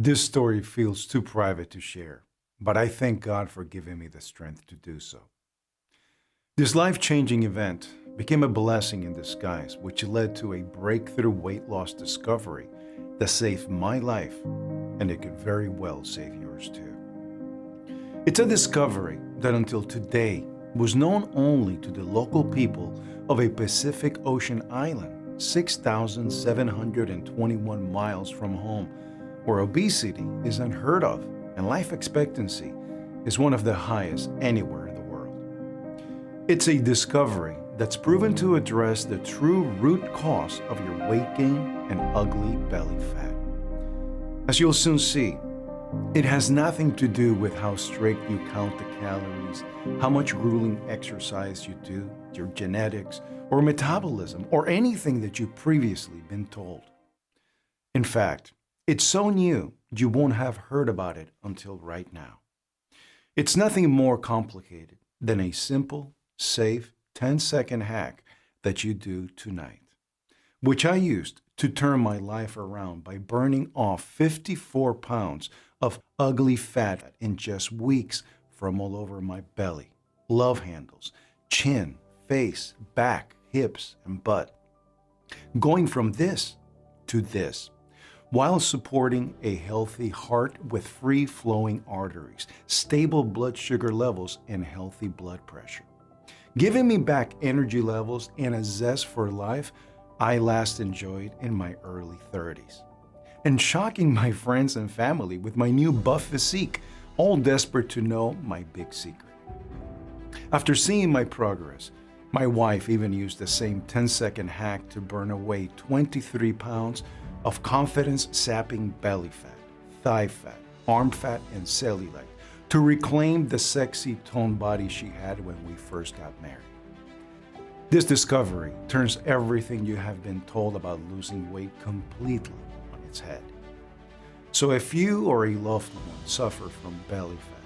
This story feels too private to share, but I thank God for giving me the strength to do so. This life-changing event became a blessing in disguise, which led to a breakthrough weight loss discovery that saved my life, and it could very well save yours too. It's a discovery that until today was known only to the local people of a Pacific Ocean island, 6,721 miles from home, where obesity is unheard of and life expectancy is one of the highest anywhere in the world. It's a discovery that's proven to address the true root cause of your weight gain and ugly belly fat. As you'll soon see, it has nothing to do with how strict you count the calories, how much grueling exercise you do, your genetics, or metabolism, or anything that you've previously been told. In fact, it's so new you won't have heard about it until right now. It's nothing more complicated than a simple, safe 10-second hack that you do tonight, which I used to turn my life around by burning off 54 pounds of ugly fat in just weeks from all over my belly, love handles, chin, face, back, hips, and butt. Going from this to this, while supporting a healthy heart with free-flowing arteries, stable blood sugar levels, and healthy blood pressure. Giving me back energy levels and a zest for life I last enjoyed in my early 30s. And shocking my friends and family with my new buff physique, all desperate to know my big secret. After seeing my progress, my wife even used the same 10-second hack to burn away 23 pounds of confidence-sapping belly fat, thigh fat, arm fat, and cellulite to reclaim the sexy toned body she had when we first got married. This discovery turns everything you have been told about losing weight completely on its head. So if you or a loved one suffer from belly fat,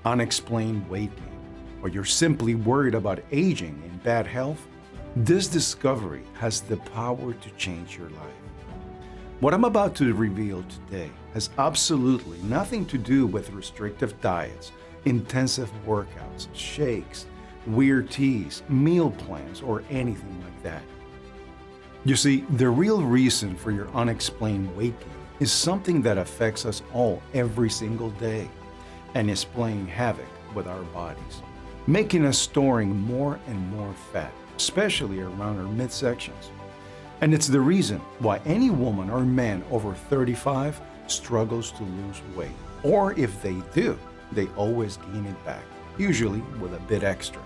unexplained weight gain, or you're simply worried about aging and bad health, this discovery has the power to change your life. What I'm about to reveal today has absolutely nothing to do with restrictive diets, intensive workouts, shakes, weird teas, meal plans, or anything like that. You see, the real reason for your unexplained weight gain is something that affects us all every single day and is playing havoc with our bodies, making us storing more and more fat, especially around our midsections. And it's the reason why any woman or man over 35 struggles to lose weight. Or if they do, they always gain it back, usually with a bit extra.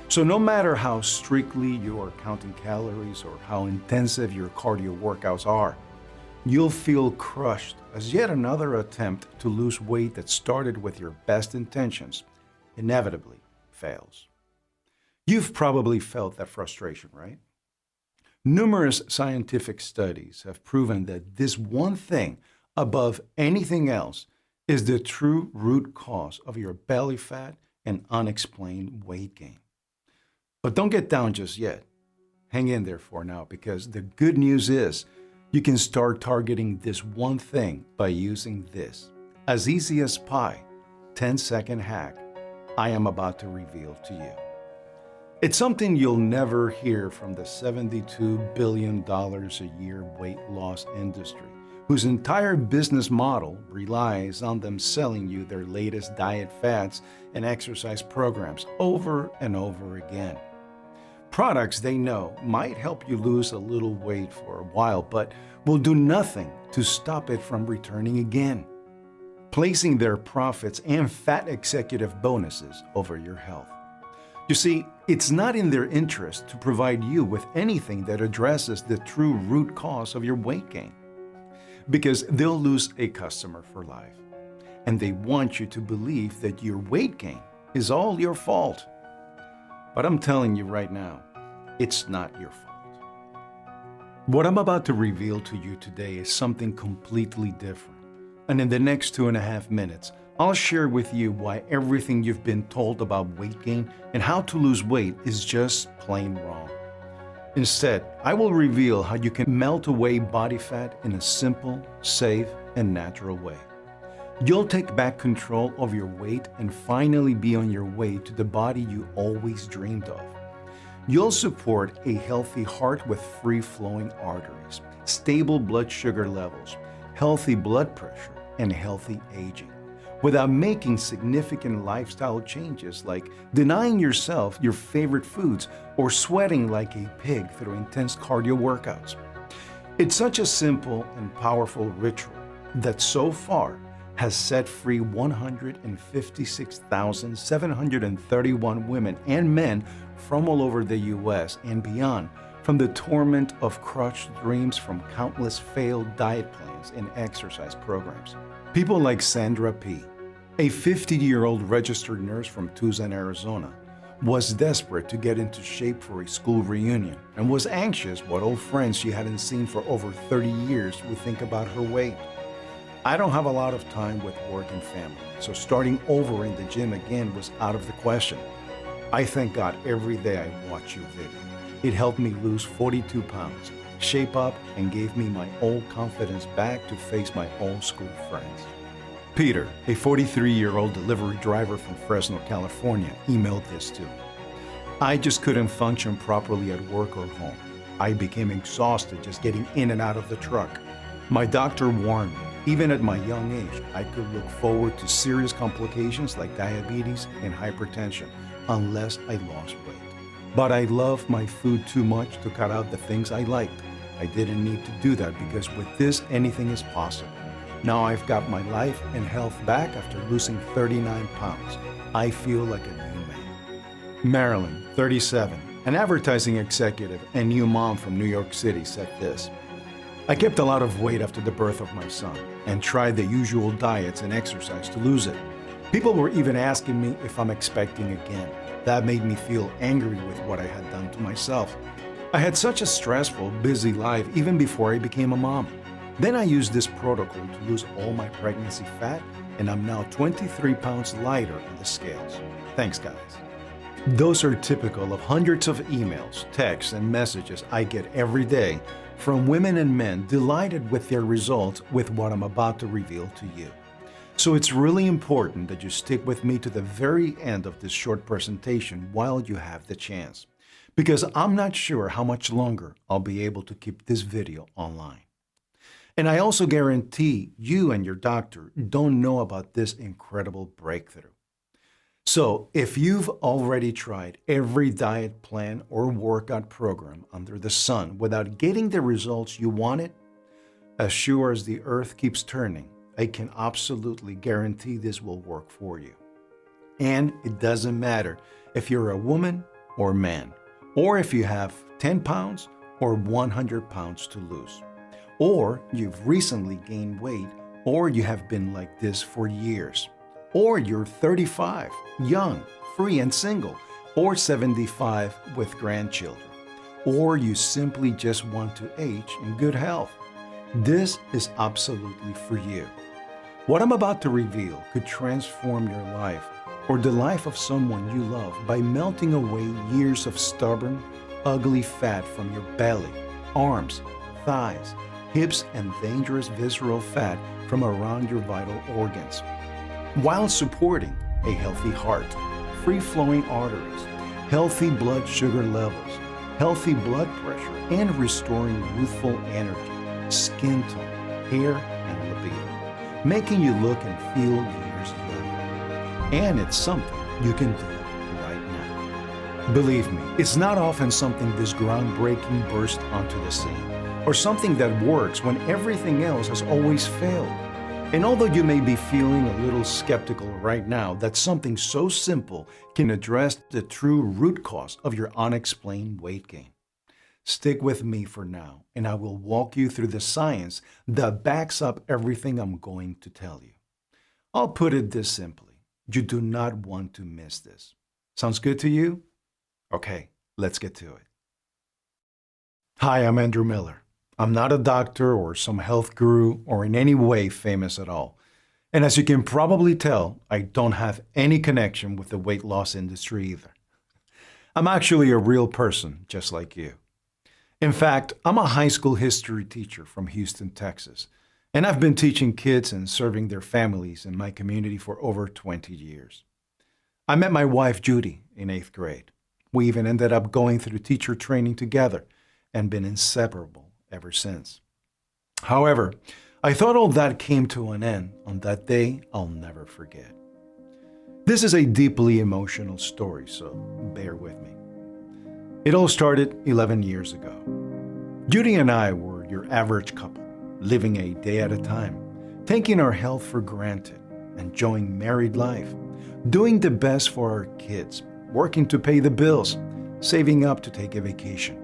So no matter how strictly you are counting calories or how intensive your cardio workouts are, you'll feel crushed as yet another attempt to lose weight that started with your best intentions inevitably fails. You've probably felt that frustration, right? Numerous scientific studies have proven that this one thing above anything else is the true root cause of your belly fat and unexplained weight gain. But don't get down just yet. Hang in there for now, because the good news is you can start targeting this one thing by using this as easy as pie 10-second hack I am about to reveal to you. It's something you'll never hear from the $72 billion a year weight loss industry, whose entire business model relies on them selling you their latest diet fads and exercise programs over and over again. Products they know might help you lose a little weight for a while, but will do nothing to stop it from returning again, placing their profits and fat executive bonuses over your health. You see, it's not in their interest to provide you with anything that addresses the true root cause of your weight gain, because they'll lose a customer for life, and they want you to believe that your weight gain is all your fault. But I'm telling you right now, it's not your fault. What I'm about to reveal to you today is something completely different, and in the next 2.5 minutes, I'll share with you why everything you've been told about weight gain and how to lose weight is just plain wrong. Instead, I will reveal how you can melt away body fat in a simple, safe, and natural way. You'll take back control of your weight and finally be on your way to the body you always dreamed of. You'll support a healthy heart with free-flowing arteries, stable blood sugar levels, healthy blood pressure, and healthy aging, without making significant lifestyle changes like denying yourself your favorite foods or sweating like a pig through intense cardio workouts. It's such a simple and powerful ritual that so far has set free 156,731 women and men from all over the U.S. and beyond from the torment of crushed dreams from countless failed diet plans and exercise programs. People like Sandra P., a 50-year-old registered nurse from Tucson, Arizona, was desperate to get into shape for a school reunion and was anxious what old friends she hadn't seen for over 30 years would think about her weight. I don't have a lot of time with work and family, so starting over in the gym again was out of the question. I thank God every day I watch your video. It helped me lose 42 pounds, shape up, and gave me my old confidence back to face my old school friends. Peter, a 43-year-old delivery driver from Fresno, California, emailed this to me. I just couldn't function properly at work or home. I became exhausted just getting in and out of the truck. My doctor warned me, even at my young age, I could look forward to serious complications like diabetes and hypertension unless I lost weight. But I loved my food too much to cut out the things I liked. I didn't need to do that because with this, anything is possible. Now I've got my life and health back after losing 39 pounds. I feel like a new man. Marilyn, 37, an advertising executive and new mom from New York City, said this. I kept a lot of weight after the birth of my son and tried the usual diets and exercise to lose it. People were even asking me if I'm expecting again. That made me feel angry with what I had done to myself. I had such a stressful, busy life even before I became a mom. Then I used this protocol to lose all my pregnancy fat, and I'm now 23 pounds lighter on the scales. Thanks, guys. Those are typical of hundreds of emails, texts, and messages I get every day from women and men delighted with their results with what I'm about to reveal to you. So it's really important that you stick with me to the very end of this short presentation while you have the chance, because I'm not sure how much longer I'll be able to keep this video online. And I also guarantee you and your doctor don't know about this incredible breakthrough. So if you've already tried every diet plan or workout program under the sun without getting the results you wanted, as sure as the earth keeps turning, I can absolutely guarantee this will work for you. And it doesn't matter if you're a woman or man, or if you have 10 pounds or 100 pounds to lose, or you've recently gained weight, or you have been like this for years, or you're 35, young, free and single, or 75 with grandchildren, or you simply just want to age in good health. This is absolutely for you. What I'm about to reveal could transform your life or the life of someone you love by melting away years of stubborn, ugly fat from your belly, arms, thighs, hips, and dangerous visceral fat from around your vital organs, while supporting a healthy heart, free-flowing arteries, healthy blood sugar levels, healthy blood pressure, and restoring youthful energy, skin tone, hair, and libido, making you look and feel years younger. And it's something you can do right now. Believe me, it's not often something this groundbreaking bursts onto the scene, or something that works when everything else has always failed. And although you may be feeling a little skeptical right now that something so simple can address the true root cause of your unexplained weight gain, stick with me for now, and I will walk you through the science that backs up everything I'm going to tell you. I'll put it this simply. You do not want to miss this. Sounds good to you? Okay, let's get to it. Hi, I'm Andrew Miller. I'm not a doctor or some health guru or in any way famous at all. And as you can probably tell, I don't have any connection with the weight loss industry either. I'm actually a real person, just like you. In fact, I'm a high school history teacher from Houston, Texas, And I've been teaching kids and serving their families in my community for over 20 years. I met my wife, Judy, in 8th grade. We even ended up going through teacher training together and been inseparable ever since. However, I thought all that came to an end on that day I'll never forget. This is a deeply emotional story, so bear with me. It all started 11 years ago. Judy and I were your average couple, living a day at a time, taking our health for granted, enjoying married life, doing the best for our kids, working to pay the bills, saving up to take a vacation.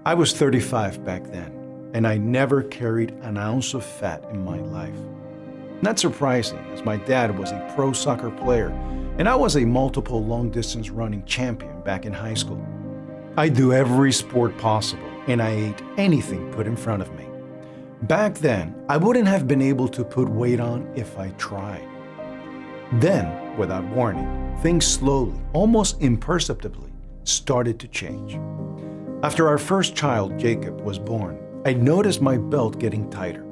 I was 35 back then, and I never carried an ounce of fat in my life. Not surprising, as my dad was a pro soccer player, and I was a multiple long-distance running champion back in high school. I do every sport possible, and I ate anything put in front of me. Back then, I wouldn't have been able to put weight on if I tried. Then, without warning, things slowly, almost imperceptibly, started to change. After our first child, Jacob, was born, I noticed my belt getting tighter.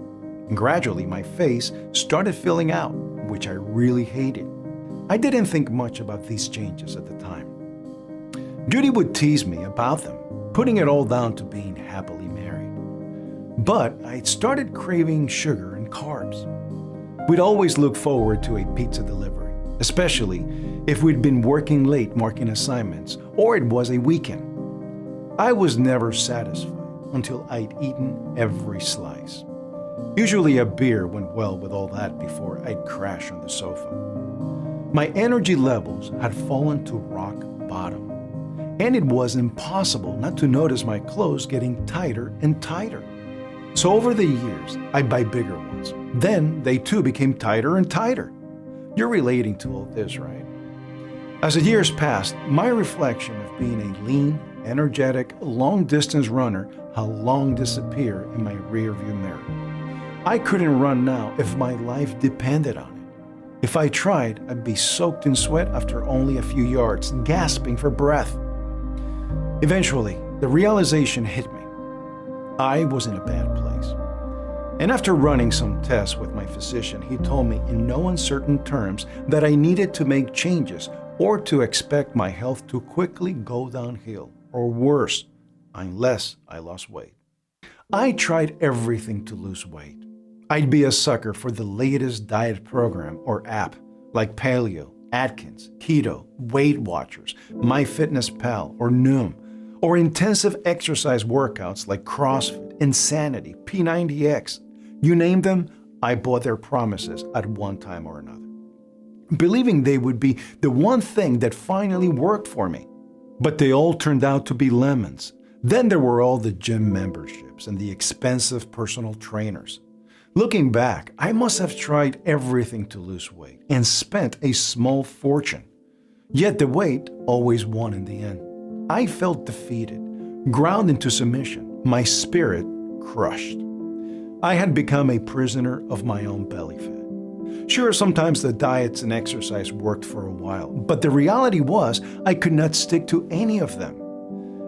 And gradually, my face started filling out, which I really hated. I didn't think much about these changes at the time. Judy would tease me about them, putting it all down to being happily married. But I started craving sugar and carbs. We'd always look forward to a pizza delivery, especially if we'd been working late marking assignments or it was a weekend. I was never satisfied until I'd eaten every slice. Usually a beer went well with all that before I'd crash on the sofa. My energy levels had fallen to rock bottom, and it was impossible not to notice my clothes getting tighter and tighter. So over the years, I'd buy bigger ones. Then they too became tighter and tighter. You're relating to all this, right? As the years passed, my reflection of being a lean, energetic, long-distance runner had long disappeared in my rearview mirror. I couldn't run now if my life depended on it. If I tried, I'd be soaked in sweat after only a few yards, gasping for breath. Eventually, the realization hit me. I was in a bad place. And after running some tests with my physician, he told me in no uncertain terms that I needed to make changes or to expect my health to quickly go downhill, or worse, unless I lost weight. I tried everything to lose weight. I'd be a sucker for the latest diet program or app like Paleo, Atkins, Keto, Weight Watchers, MyFitnessPal, or Noom, or intensive exercise workouts like CrossFit, Insanity, P90X. You name them, I bought their promises at one time or another, believing they would be the one thing that finally worked for me. But they all turned out to be lemons. Then there were all the gym memberships and the expensive personal trainers. Looking back, I must have tried everything to lose weight and spent a small fortune. Yet the weight always won in the end. I felt defeated, ground into submission, my spirit crushed. I had become a prisoner of my own belly fat. Sure, sometimes the diets and exercise worked for a while, but the reality was I could not stick to any of them.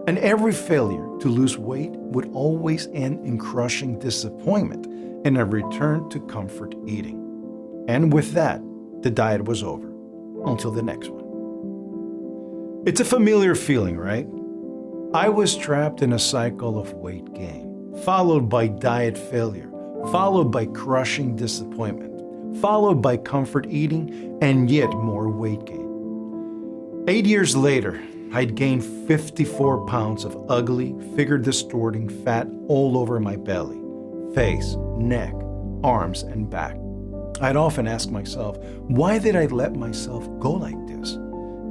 And every failure to lose weight would always end in crushing disappointment and a return to comfort eating. And with that, the diet was over, until the next one. It's a familiar feeling, right? I was trapped in a cycle of weight gain, followed by diet failure, followed by crushing disappointment, followed by comfort eating, and yet more weight gain. 8 years later, I'd gained 54 pounds of ugly, figure-distorting fat all over my belly, face, neck, arms, and back. I'd often ask myself, why did I let myself go like this?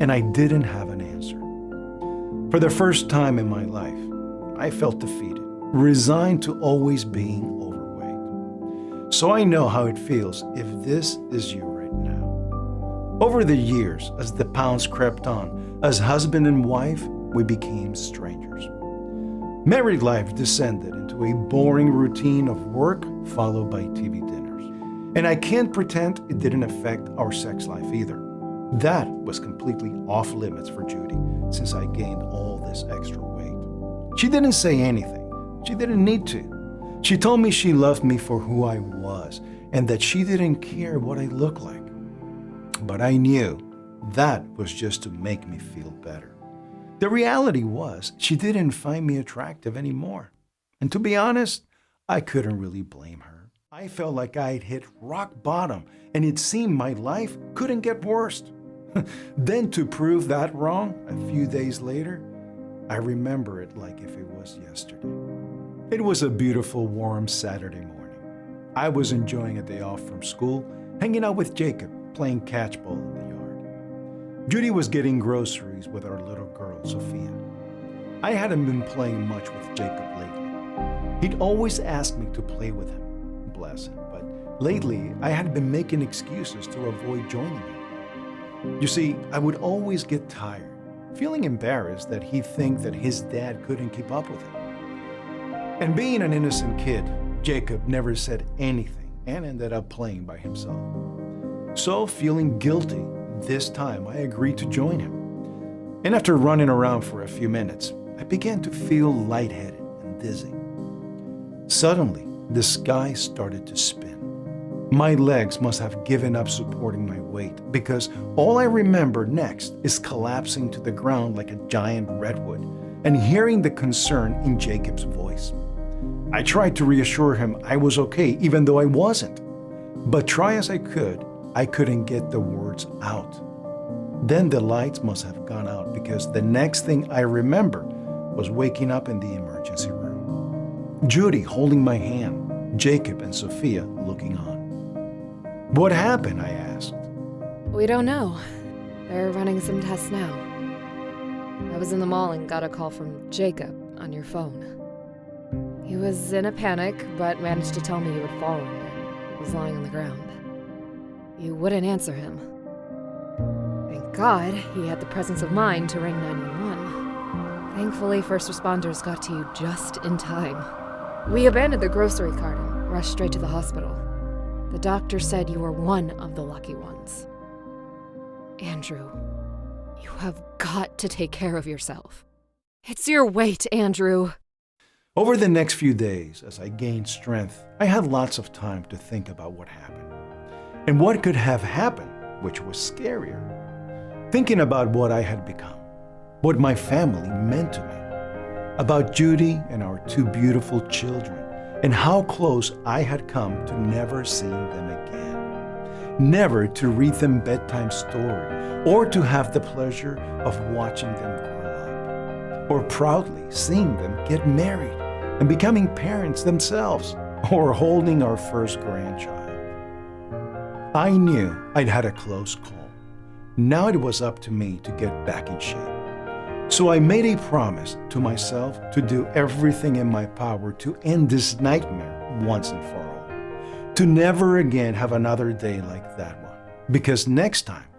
And I didn't have an answer. For the first time in my life, I felt defeated, resigned to always being overweight. So I know how it feels if this is you right now. Over the years, as the pounds crept on, as husband and wife, we became strangers. Married life descended into a boring routine of work followed by TV dinners. And I can't pretend it didn't affect our sex life either. That was completely off limits for Judy since I gained all this extra weight. She didn't say anything. She didn't need to. She told me she loved me for who I was and that she didn't care what I looked like. But I knew that was just to make me feel better. The reality was she didn't find me attractive anymore. And to be honest, I couldn't really blame her. I felt like I'd hit rock bottom and it seemed my life couldn't get worse. Then to prove that wrong, a few days later, I remember it like if it was yesterday. It was a beautiful, warm Saturday morning. I was enjoying a day off from school, hanging out with Jacob, playing catchball in the yard. Judy was getting groceries with our little girl, Sophia. I hadn't been playing much with Jacob lately. He'd always ask me to play with him, bless him, but lately I had been making excuses to avoid joining him. You see, I would always get tired, feeling embarrassed that he'd think that his dad couldn't keep up with him. And being an innocent kid, Jacob never said anything and ended up playing by himself. So, feeling guilty, this time I agreed to join him. And after running around for a few minutes, I began to feel lightheaded and dizzy. Suddenly, the sky started to spin. My legs must have given up supporting my weight because all I remember next is collapsing to the ground like a giant redwood and hearing the concern in Jacob's voice. I tried to reassure him I was okay even though I wasn't. But try as I couldn't get the words out. Then the lights must have gone out because the next thing I remember was waking up in the emergency room. Judy holding my hand, Jacob and Sophia looking on. What happened? I asked. We don't know. They're running some tests now. I was in the mall and got a call from Jacob on your phone. He was in a panic, but managed to tell me you had fallen and was lying on the ground. You wouldn't answer him. Thank God he had the presence of mind to ring 911. Thankfully, first responders got to you just in time. We abandoned the grocery cart and rushed straight to the hospital. The doctor said you were one of the lucky ones. Andrew, you have got to take care of yourself. It's your weight, Andrew. Over the next few days, as I gained strength, I had lots of time to think about what happened. And what could have happened, which was scarier. Thinking about what I had become, what my family meant to me, about Judy and our two beautiful children, and how close I had come to never seeing them again. Never to read them bedtime story or to have the pleasure of watching them grow up, or proudly seeing them get married and becoming parents themselves, or holding our first grandchild. I knew I'd had a close call. Now it was up to me to get back in shape. So I made a promise to myself to do everything in my power to end this nightmare once and for all. To never again have another day like that one. Because next time,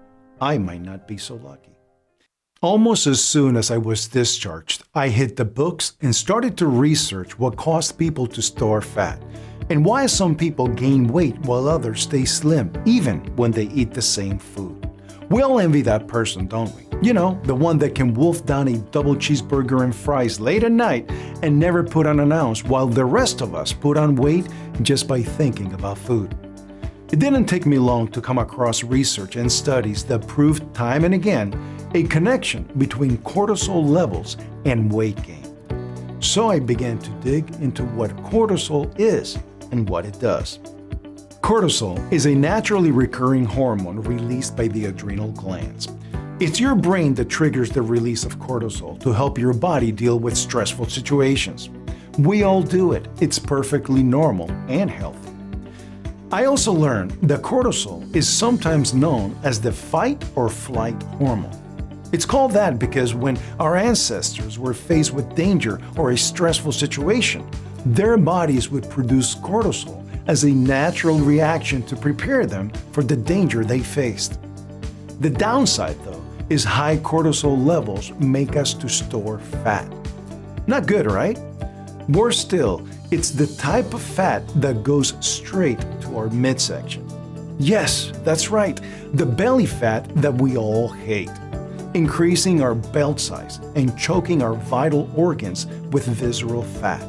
I might not be so lucky. Almost as soon as I was discharged, I hit the books and started to research what caused people to store fat and why some people gain weight while others stay slim, even when they eat the same food. We all envy that person, don't we? You know, the one that can wolf down a double cheeseburger and fries late at night and never put on an ounce while the rest of us put on weight just by thinking about food. It didn't take me long to come across research and studies that proved time and again a connection between cortisol levels and weight gain. So I began to dig into what cortisol is and what it does. Cortisol is a naturally recurring hormone released by the adrenal glands. It's your brain that triggers the release of cortisol to help your body deal with stressful situations. We all do it. It's perfectly normal and healthy. I also learned that cortisol is sometimes known as the fight or flight hormone. It's called that because when our ancestors were faced with danger or a stressful situation, their bodies would produce cortisol as a natural reaction to prepare them for the danger they faced. The downside, though, is high cortisol levels make us to store fat. Not good, right? Worse still, it's the type of fat that goes straight to our midsection. Yes, that's right, the belly fat that we all hate, increasing our belt size and choking our vital organs with visceral fat.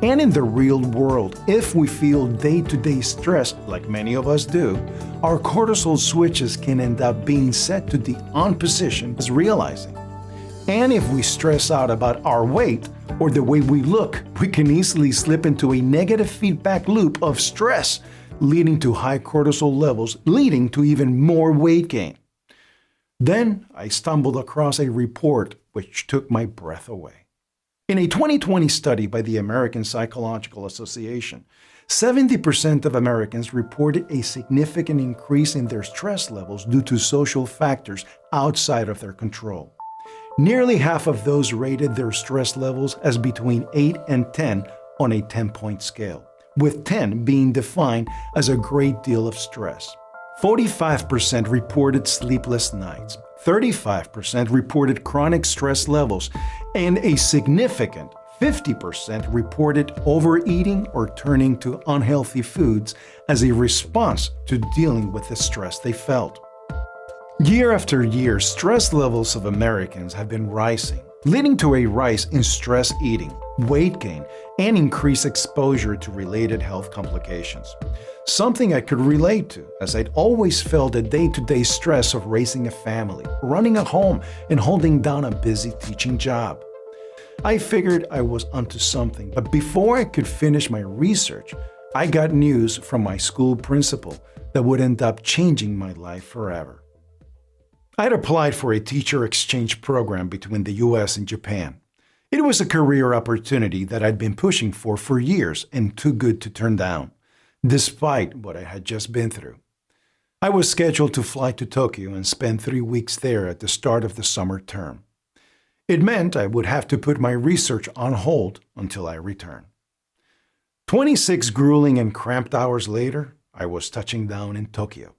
And in the real world, if we feel day-to-day stress, like many of us do, our cortisol switches can end up being set to the on position as realizing. And if we stress out about our weight or the way we look, we can easily slip into a negative feedback loop of stress, leading to high cortisol levels, leading to even more weight gain. Then I stumbled across a report which took my breath away. In a 2020 study by the American Psychological Association, 70% of Americans reported a significant increase in their stress levels due to social factors outside of their control. Nearly half of those rated their stress levels as between 8 and 10 on a 10-point scale, with 10 being defined as a great deal of stress. 45% reported sleepless nights, 35% reported chronic stress levels, and a significant 50% reported overeating or turning to unhealthy foods as a response to dealing with the stress they felt. Year after year, stress levels of Americans have been rising, leading to a rise in stress eating, weight gain, and increased exposure to related health complications. Something I could relate to, as I'd always felt the day-to-day stress of raising a family, running a home, and holding down a busy teaching job. I figured I was onto something, but before I could finish my research, I got news from my school principal that would end up changing my life forever. I'd applied for a teacher exchange program between the US and Japan. It was a career opportunity that I'd been pushing for years and too good to turn down, despite what I had just been through. I was scheduled to fly to Tokyo and spend 3 weeks there at the start of the summer term. It meant I would have to put my research on hold until I returned. 26 grueling and cramped hours later, I was touching down in Tokyo.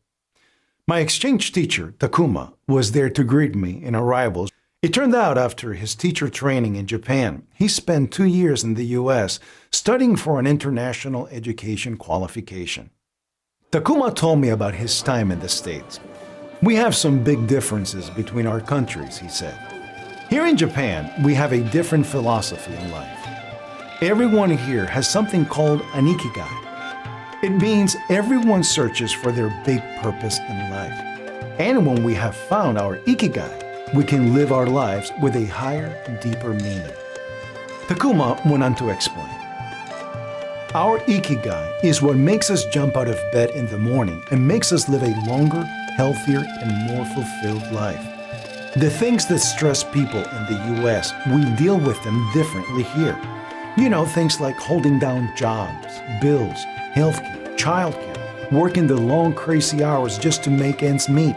My exchange teacher, Takuma, was there to greet me in arrival. It turned out after his teacher training in Japan, he spent 2 years in the US studying for an international education qualification. Takuma told me about his time in the States. We have some big differences between our countries, he said. Here in Japan, we have a different philosophy in life. Everyone here has something called an ikigai. It means everyone searches for their big purpose in life. And when we have found our ikigai, we can live our lives with a higher, deeper meaning. Takuma went on to explain. Our ikigai is what makes us jump out of bed in the morning and makes us live a longer, healthier, and more fulfilled life. The things that stress people in the US, we deal with them differently here. You know, things like holding down jobs, bills, healthcare, childcare, working the long, crazy hours just to make ends meet.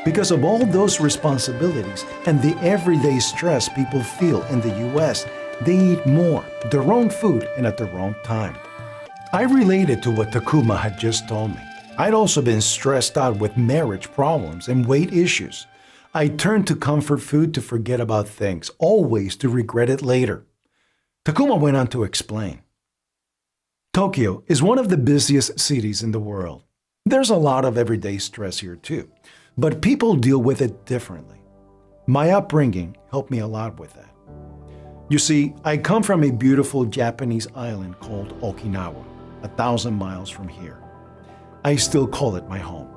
Because of all those responsibilities and the everyday stress people feel in the US, they eat more, the wrong food, and at the wrong time. I related to what Takuma had just told me. I'd also been stressed out with marriage problems and weight issues. I turned to comfort food to forget about things, always to regret it later. Takuma went on to explain. Tokyo is one of the busiest cities in the world. There's a lot of everyday stress here too, but people deal with it differently. My upbringing helped me a lot with that. You see, I come from a beautiful Japanese island called Okinawa, 1,000 miles from here. I still call it my home.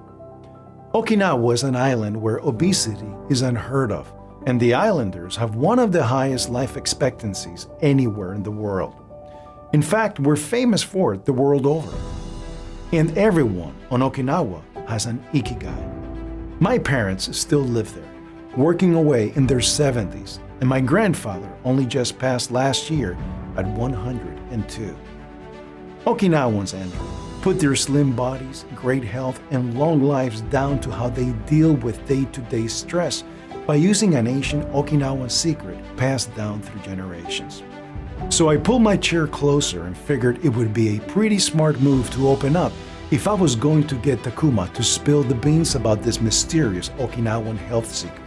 Okinawa is an island where obesity is unheard of, and the islanders have one of the highest life expectancies anywhere in the world. In fact, we're famous for it the world over. And everyone on Okinawa has an ikigai. My parents still live there, working away in their 70s, and my grandfather only just passed last year at 102. Okinawans, Andrew, put their slim bodies, great health, and long lives down to how they deal with day-to-day stress by using an ancient Okinawan secret passed down through generations. So I pulled my chair closer and figured it would be a pretty smart move to open up if I was going to get Takuma to spill the beans about this mysterious Okinawan health secret.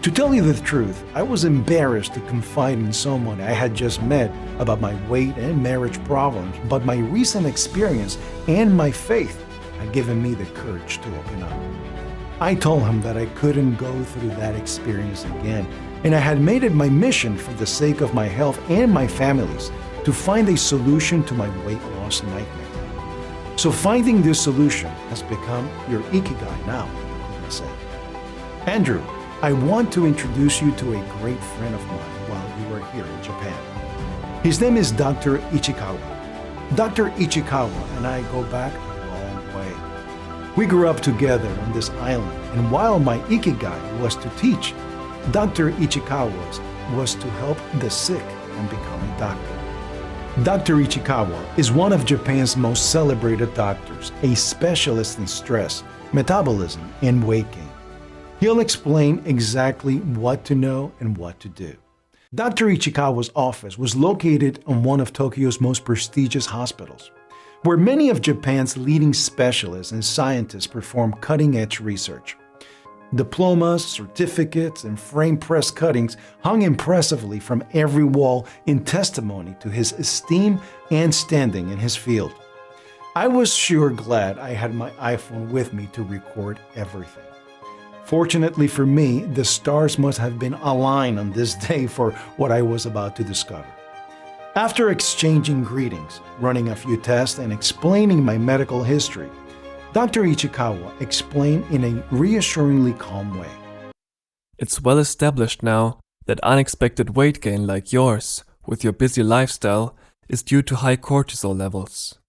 To tell you the truth, I was embarrassed to confide in someone I had just met about my weight and marriage problems, but my recent experience and my faith had given me the courage to open up. I told him that I couldn't go through that experience again, and I had made it my mission for the sake of my health and my family's to find a solution to my weight loss nightmare. So finding this solution has become your Ikigai now, Kuma said. Andrew, I want to introduce you to a great friend of mine while you are here in Japan. His name is Dr. Ichikawa. Dr. Ichikawa and I go back a long way. We grew up together on this island, and while my Ikigai was to teach, Dr. Ichikawa's was to help the sick and become a doctor. Dr. Ichikawa is one of Japan's most celebrated doctors, a specialist in stress, metabolism, and weight gain. He'll explain exactly what to know and what to do. Dr. Ichikawa's office was located on one of Tokyo's most prestigious hospitals, where many of Japan's leading specialists and scientists perform cutting-edge research. Diplomas, certificates, and frame press cuttings hung impressively from every wall in testimony to his esteem and standing in his field. I was sure glad I had my iPhone with me to record everything. Fortunately for me, the stars must have been aligned on this day for what I was about to discover. After exchanging greetings, running a few tests, and explaining my medical history, Dr. Ichikawa explained in a reassuringly calm way. It's well established now that unexpected weight gain like yours, with your busy lifestyle, is due to high cortisol levels.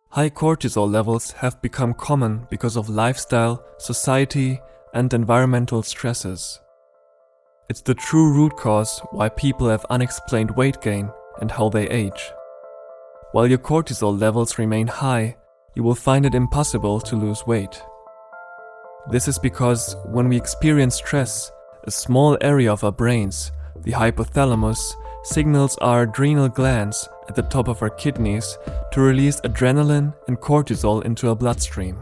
High cortisol levels have become common because of lifestyle, society, and environmental stresses. It's the true root cause why people have unexplained weight gain and how they age. While your cortisol levels remain high, you will find it impossible to lose weight. This is because when we experience stress, a small area of our brains, the hypothalamus, signals our adrenal glands at the top of our kidneys to release adrenaline and cortisol into our bloodstream,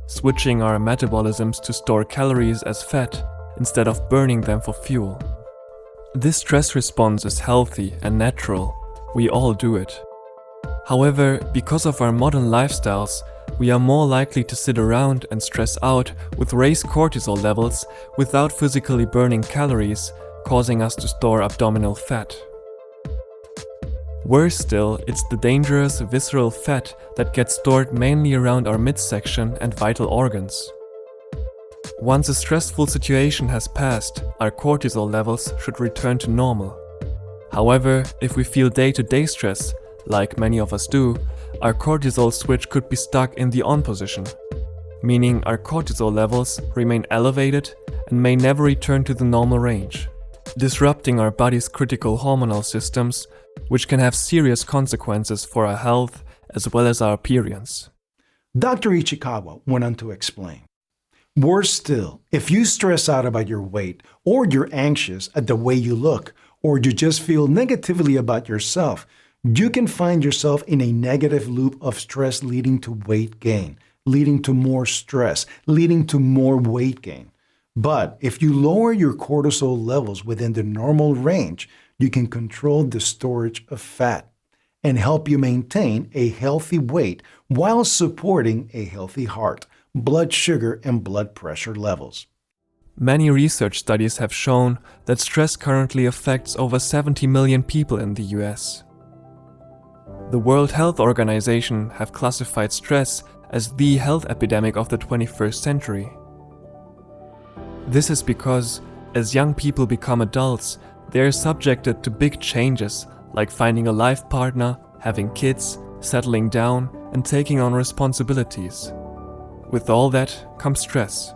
switching our metabolisms to store calories as fat instead of burning them for fuel. This stress response is healthy and natural. We all do it. However, because of our modern lifestyles, we are more likely to sit around and stress out with raised cortisol levels without physically burning calories, causing us to store abdominal fat. Worse still, it's the dangerous visceral fat that gets stored mainly around our midsection and vital organs. Once a stressful situation has passed, our cortisol levels should return to normal. However, if we feel day-to-day stress, like many of us do, our cortisol switch could be stuck in the on position, meaning our cortisol levels remain elevated and may never return to the normal range, disrupting our body's critical hormonal systems, which can have serious consequences for our health as well as our appearance. Dr. Ichikawa went on to explain. Worse still, if you stress out about your weight, or you're anxious at the way you look, or you just feel negatively about yourself, you can find yourself in a negative loop of stress leading to weight gain, leading to more stress, leading to more weight gain. But if you lower your cortisol levels within the normal range, you can control the storage of fat and help you maintain a healthy weight while supporting a healthy heart, blood sugar, and blood pressure levels. Many research studies have shown that stress currently affects over 70 million people in the US. The World Health Organization have classified stress as the health epidemic of the 21st century. This is because, as young people become adults, they are subjected to big changes like finding a life partner, having kids, settling down, and taking on responsibilities. With all that comes stress.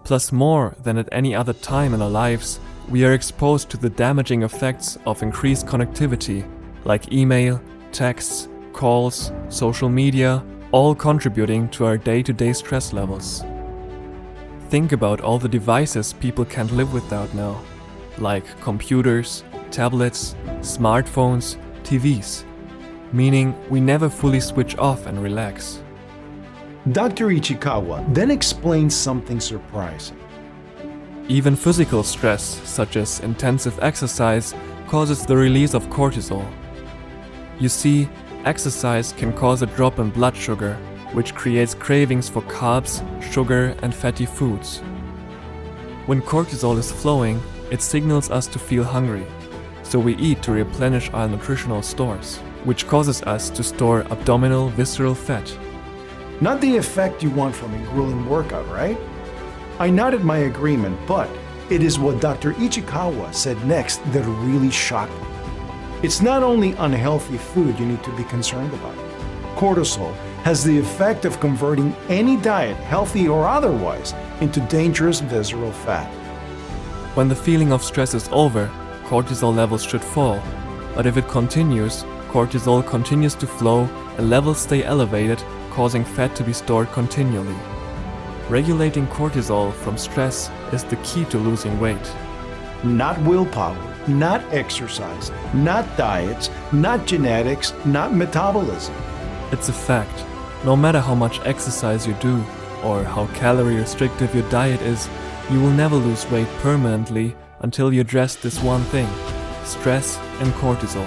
Plus, more than at any other time in our lives, we are exposed to the damaging effects of increased connectivity, like email, texts, calls, social media, all contributing to our day-to-day stress levels. Think about all the devices people can't live without now, like computers, tablets, smartphones, TVs, meaning we never fully switch off and relax. Dr. Ichikawa then explains something surprising. Even physical stress, such as intensive exercise, causes the release of cortisol. You see, exercise can cause a drop in blood sugar, which creates cravings for carbs, sugar, and fatty foods. When cortisol is flowing, it signals us to feel hungry. so we eat to replenish our nutritional stores, which causes us to store abdominal visceral fat. Not the effect you want from a grueling workout, right? I nodded my agreement, but it is what Dr. Ichikawa said next that really shocked me. It's not only unhealthy food you need to be concerned about. Cortisol has the effect of converting any diet, healthy or otherwise, into dangerous visceral fat. When the feeling of stress is over, cortisol levels should fall, but if it continues, cortisol continues to flow and levels stay elevated, causing fat to be stored continually. Regulating cortisol from stress is the key to losing weight. Not willpower, not exercise, not diets, not genetics, not metabolism. It's a fact. No matter how much exercise you do, or how calorie restrictive your diet is, you will never lose weight permanently until you address this one thing: stress and cortisol.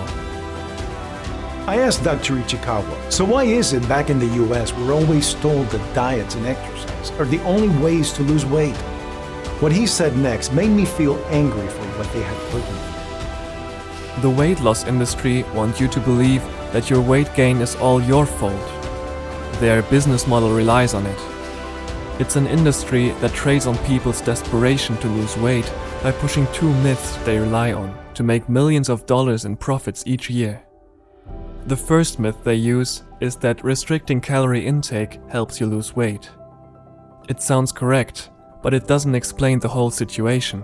I asked Dr. Ichikawa, so why is it back in the US we're always told that diets and exercise are the only ways to lose weight? What he said next made me feel angry for what they had put me. The weight loss industry wants you to believe that your weight gain is all your fault. Their business model relies on it. It's an industry that trades on people's desperation to lose weight by pushing two myths they rely on to make millions of dollars in profits each year. The first myth they use is that restricting calorie intake helps you lose weight. It sounds correct, but it doesn't explain the whole situation.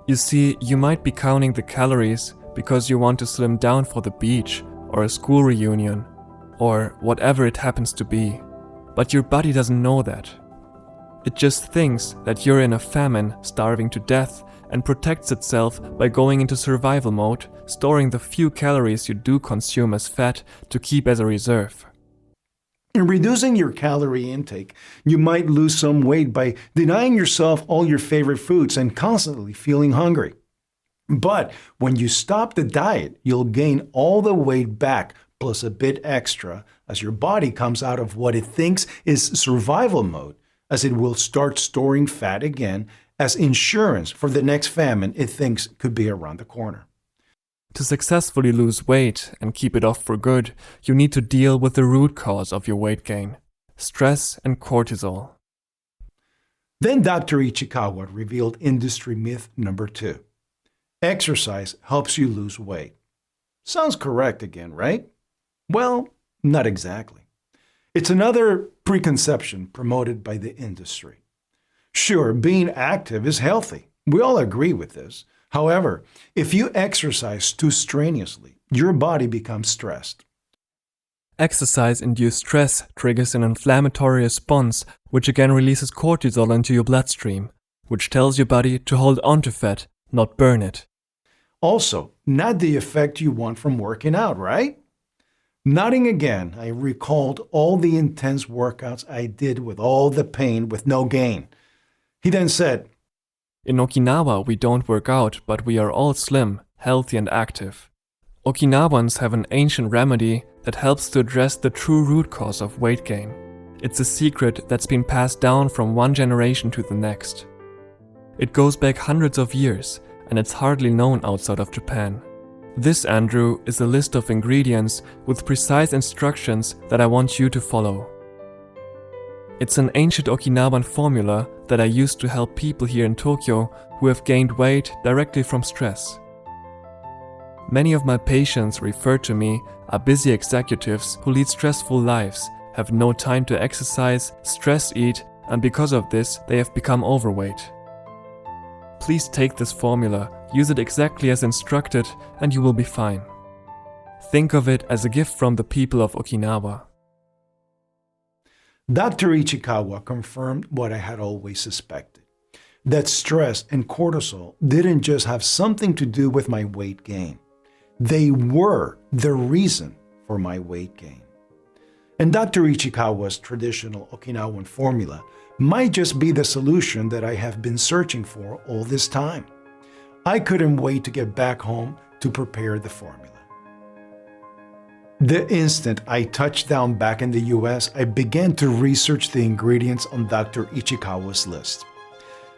You see, you might be counting the calories because you want to slim down for the beach or a school reunion or whatever it happens to be, but your body doesn't know that. It just thinks that you're in a famine, starving to death, and protects itself by going into survival mode, storing the few calories you do consume as fat to keep as a reserve. In reducing your calorie intake, you might lose some weight by denying yourself all your favorite foods and constantly feeling hungry. But when you stop the diet, you'll gain all the weight back plus a bit extra as your body comes out of what it thinks is survival mode, as it will start storing fat again as insurance for the next famine it thinks could be around the corner. To successfully lose weight and keep it off for good, you need to deal with the root cause of your weight gain: stress and cortisol. Then Dr. Ichikawa revealed industry myth number 2. Exercise helps you lose weight. Sounds correct again, right? Well, not exactly. It's another preconception promoted by the industry. Sure, being active is healthy. We all agree with this. However, if you exercise too strenuously, your body becomes stressed. Exercise-induced stress triggers an inflammatory response, which again releases cortisol into your bloodstream, which tells your body to hold onto fat, not burn it. Also, not the effect you want from working out, right? Nodding again, I recalled all the intense workouts I did with all the pain with no gain. He then said, In Okinawa, we don't work out, but we are all slim, healthy and active. Okinawans have an ancient remedy that helps to address the true root cause of weight gain. It's a secret that's been passed down from one generation to the next. It goes back hundreds of years, and it's hardly known outside of Japan. This, Andrew, is a list of ingredients with precise instructions that I want you to follow. It's an ancient Okinawan formula that I use to help people here in Tokyo who have gained weight directly from stress. Many of my patients referred to me are busy executives who lead stressful lives, have no time to exercise, stress eat, and because of this, they have become overweight. Please take this formula, use it exactly as instructed, and you will be fine. Think of it as a gift from the people of Okinawa. Dr. Ichikawa confirmed what I had always suspected, that stress and cortisol didn't just have something to do with my weight gain. They were the reason for my weight gain. And Dr. Ichikawa's traditional Okinawan formula might just be the solution that I have been searching for all this time. I couldn't wait to get back home to prepare the formula. The instant I touched down back in the US, I began to research the ingredients on Dr. Ichikawa's list.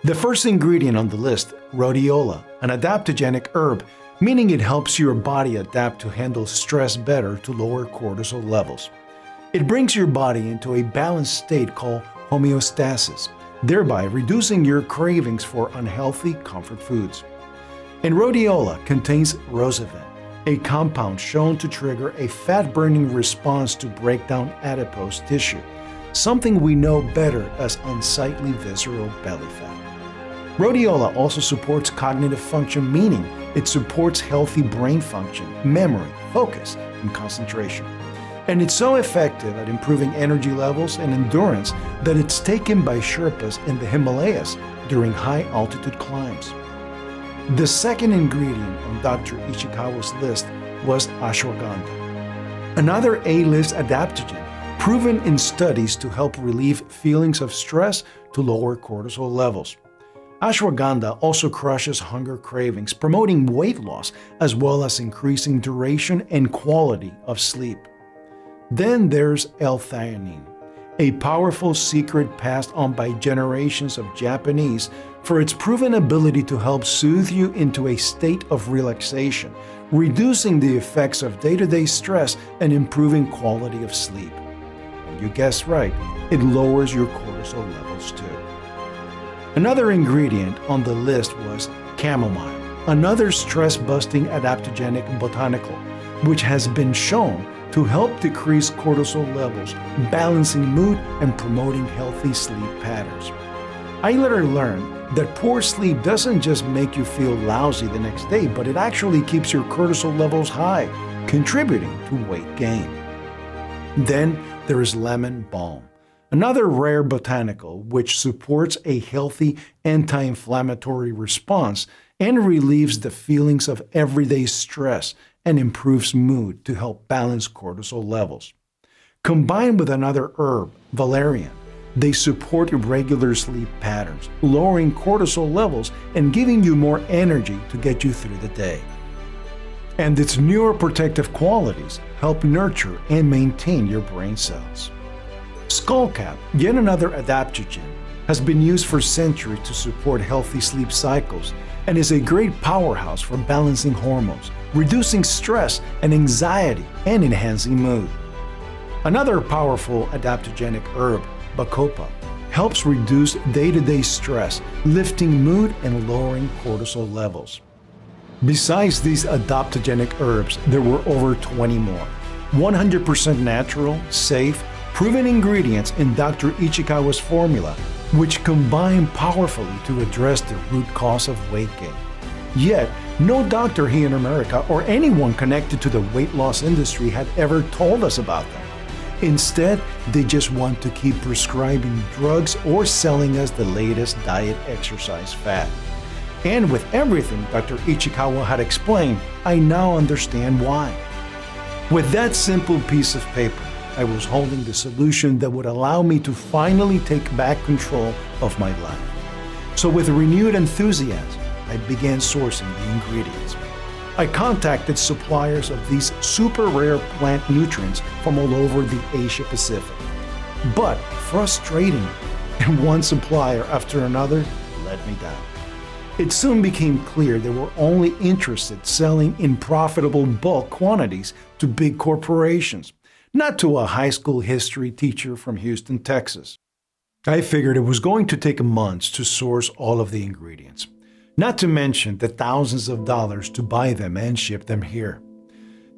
The first ingredient on the list, rhodiola, an adaptogenic herb, meaning it helps your body adapt to handle stress better to lower cortisol levels. It brings your body into a balanced state called homeostasis, thereby reducing your cravings for unhealthy comfort foods. And rhodiola contains rosaven, a compound shown to trigger a fat-burning response to break down adipose tissue, something we know better as unsightly visceral belly fat. Rhodiola also supports cognitive function, meaning it supports healthy brain function, memory, focus, and concentration. And it's so effective at improving energy levels and endurance that it's taken by Sherpas in the Himalayas during high-altitude climbs. The second ingredient on Dr. Ichikawa's list was ashwagandha, another A-list adaptogen proven in studies to help relieve feelings of stress to lower cortisol levels. Ashwagandha also crushes hunger cravings, promoting weight loss as well as increasing duration and quality of sleep. Then there's L-theanine, a powerful secret passed on by generations of Japanese for its proven ability to help soothe you into a state of relaxation, reducing the effects of day-to-day stress and improving quality of sleep. And you guessed right, it lowers your cortisol levels too. Another ingredient on the list was chamomile, another stress-busting adaptogenic botanical, which has been shown to help decrease cortisol levels, balancing mood and promoting healthy sleep patterns. I later learned that poor sleep doesn't just make you feel lousy the next day, but it actually keeps your cortisol levels high, contributing to weight gain. Then there is lemon balm, another rare botanical which supports a healthy anti-inflammatory response and relieves the feelings of everyday stress and improves mood to help balance cortisol levels. Combined with another herb, valerian, they support irregular sleep patterns, lowering cortisol levels and giving you more energy to get you through the day. And its neuroprotective qualities help nurture and maintain your brain cells. Skullcap, yet another adaptogen, has been used for centuries to support healthy sleep cycles and is a great powerhouse for balancing hormones, reducing stress and anxiety, and enhancing mood. Another powerful adaptogenic herb, bacopa, helps reduce day-to-day stress, lifting mood and lowering cortisol levels. Besides these adaptogenic herbs, there were over 20 more. 100% natural, safe, proven ingredients in Dr. Ichikawa's formula, which combine powerfully to address the root cause of weight gain. Yet, no doctor here in America or anyone connected to the weight loss industry had ever told us about them. Instead, they just want to keep prescribing drugs or selling us the latest diet exercise fad. And with everything Dr. Ichikawa had explained, I now understand why. With that simple piece of paper, I was holding the solution that would allow me to finally take back control of my life. So with renewed enthusiasm, I began sourcing the ingredients. I contacted suppliers of these super rare plant nutrients from all over the Asia Pacific. But frustratingly, one supplier after another let me down. It soon became clear they were only interested selling in profitable bulk quantities to big corporations, not to a high school history teacher from Houston, Texas. I figured it was going to take months to source all of the ingredients, not to mention the thousands of dollars to buy them and ship them here.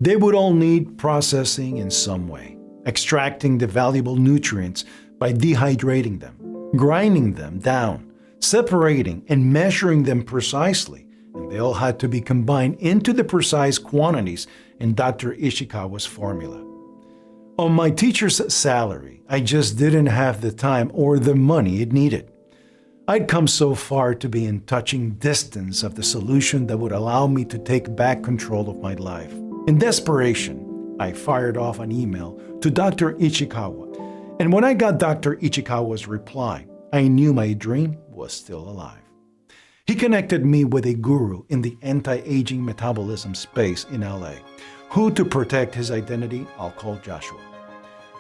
They would all need processing in some way, extracting the valuable nutrients by dehydrating them, grinding them down, separating and measuring them precisely, and they all had to be combined into the precise quantities in Dr. Ichikawa's formula. On my teacher's salary, I just didn't have the time or the money it needed. I'd come so far to be in touching distance of the solution that would allow me to take back control of my life. In desperation, I fired off an email to Dr. Ichikawa, and when I got Dr. Ichikawa's reply, I knew my dream was still alive. He connected me with a guru in the anti-aging metabolism space in LA, who, to protect his identity, I'll call Joshua.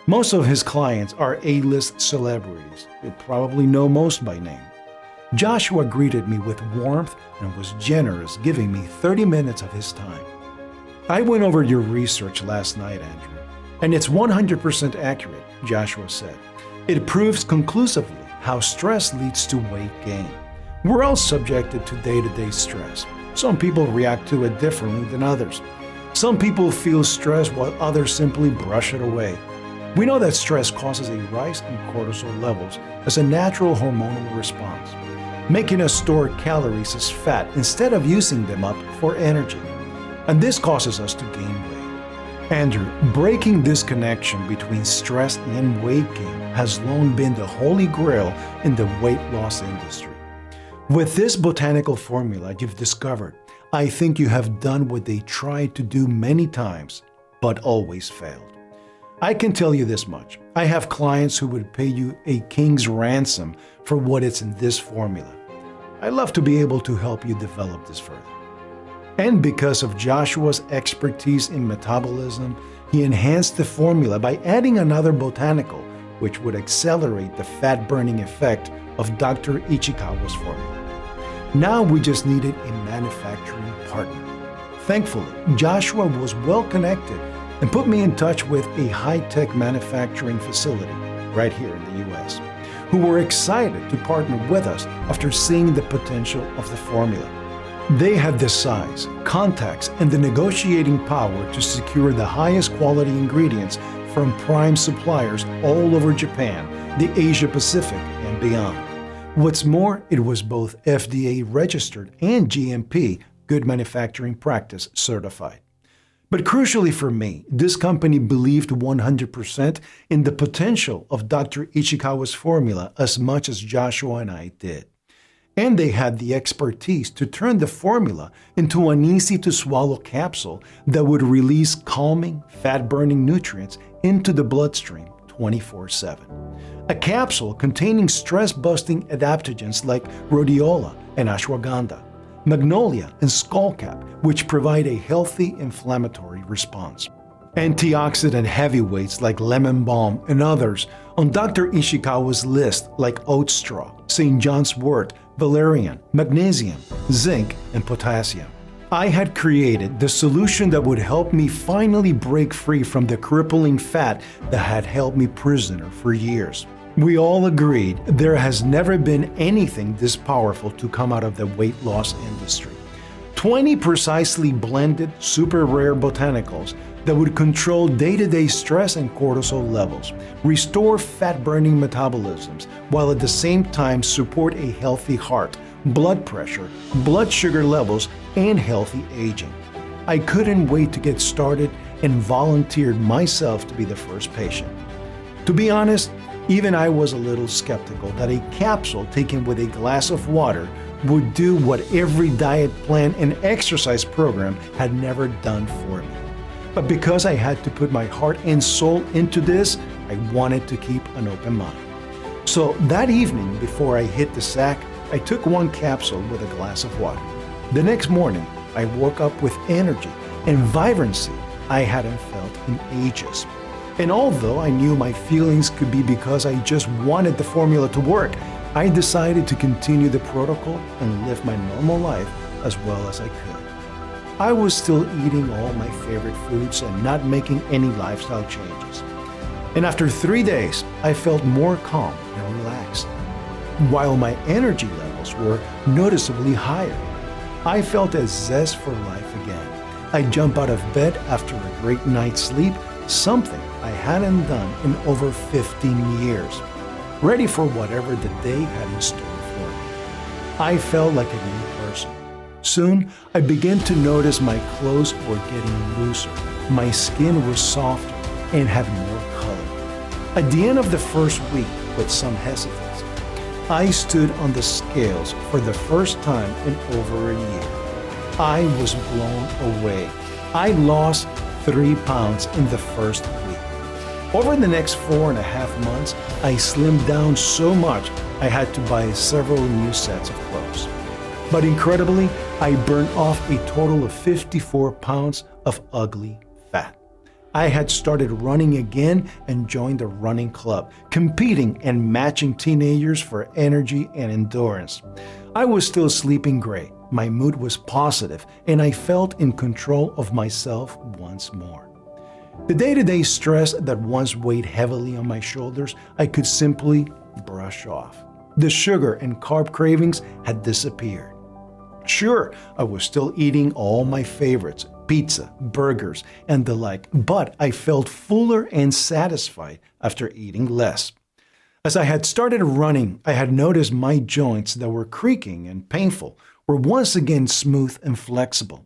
Most of his clients are A-list celebrities. You probably know most by name. Joshua greeted me with warmth and was generous, giving me 30 minutes of his time. I went over your research last night, Andrew, and it's 100% accurate, Joshua said. It proves conclusively how stress leads to weight gain. We're all subjected to day-to-day stress. Some people react to it differently than others. Some people feel stress while others simply brush it away. We know that stress causes a rise in cortisol levels as a natural hormonal response, making us store calories as fat instead of using them up for energy. And this causes us to gain weight. Andrew, breaking this connection between stress and weight gain has long been the holy grail in the weight loss industry. With this botanical formula you've discovered, I think you have done what they tried to do many times, but always failed. I can tell you this much. I have clients who would pay you a king's ransom for what is in this formula. I'd love to be able to help you develop this further. And because of Joshua's expertise in metabolism, he enhanced the formula by adding another botanical, which would accelerate the fat-burning effect of Dr. Ichikawa's formula. Now we just needed a manufacturing partner. Thankfully, Joshua was well connected and put me in touch with a high-tech manufacturing facility right here in the US, who were excited to partner with us after seeing the potential of the formula. They had the size, contacts, and the negotiating power to secure the highest quality ingredients from prime suppliers all over Japan, the Asia Pacific, and beyond. What's more, it was both FDA registered and GMP, Good Manufacturing Practice, certified. But crucially for me, this company believed 100% in the potential of Dr. Ichikawa's formula as much as Joshua and I did. And they had the expertise to turn the formula into an easy-to-swallow capsule that would release calming, fat-burning nutrients into the bloodstream 24/7. A capsule containing stress-busting adaptogens like rhodiola and ashwagandha, magnolia and skullcap, which provide a healthy inflammatory response. Antioxidant heavyweights like lemon balm and others on Dr. Ishikawa's list like oat straw, St. John's wort, valerian, magnesium, zinc, and potassium. I had created the solution that would help me finally break free from the crippling fat that had held me prisoner for years. We all agreed there has never been anything this powerful to come out of the weight loss industry. 20 precisely blended, super rare botanicals that would control day-to-day stress and cortisol levels, restore fat-burning metabolisms, while at the same time support a healthy heart, blood pressure, blood sugar levels, and healthy aging. I couldn't wait to get started and volunteered myself to be the first patient. To be honest, even I was a little skeptical that a capsule taken with a glass of water would do what every diet plan and exercise program had never done for me. But because I had to put my heart and soul into this, I wanted to keep an open mind. So that evening, before I hit the sack, I took one capsule with a glass of water. The next morning, I woke up with energy and vibrancy I hadn't felt in ages. And although I knew my feelings could be because I just wanted the formula to work, I decided to continue the protocol and live my normal life as well as I could. I was still eating all my favorite foods and not making any lifestyle changes. And after 3 days, I felt more calm and relaxed. While my energy levels were noticeably higher, I felt a zest for life again. I jumped out of bed after a great night's sleep, something I hadn't done in over 15 years, ready for whatever the day had in store for me. I felt like a new person. Soon, I began to notice my clothes were getting looser, my skin was softer, and had more color. At the end of the first week, with some hesitance, I stood on the scales for the first time in over a year. I was blown away. I lost 3 pounds in the first week. Over the next 4.5 months, I slimmed down so much I had to buy several new sets of clothes. But incredibly, I burned off a total of 54 pounds of ugly fat. I had started running again and joined a running club, competing and matching teenagers for energy and endurance. I was still sleeping great, my mood was positive, and I felt in control of myself once more. The day-to-day stress that once weighed heavily on my shoulders, I could simply brush off. The sugar and carb cravings had disappeared. Sure, I was still eating all my favorites, pizza, burgers, and the like, but I felt fuller and satisfied after eating less. As I had started running, I had noticed my joints that were creaking and painful were once again smooth and flexible.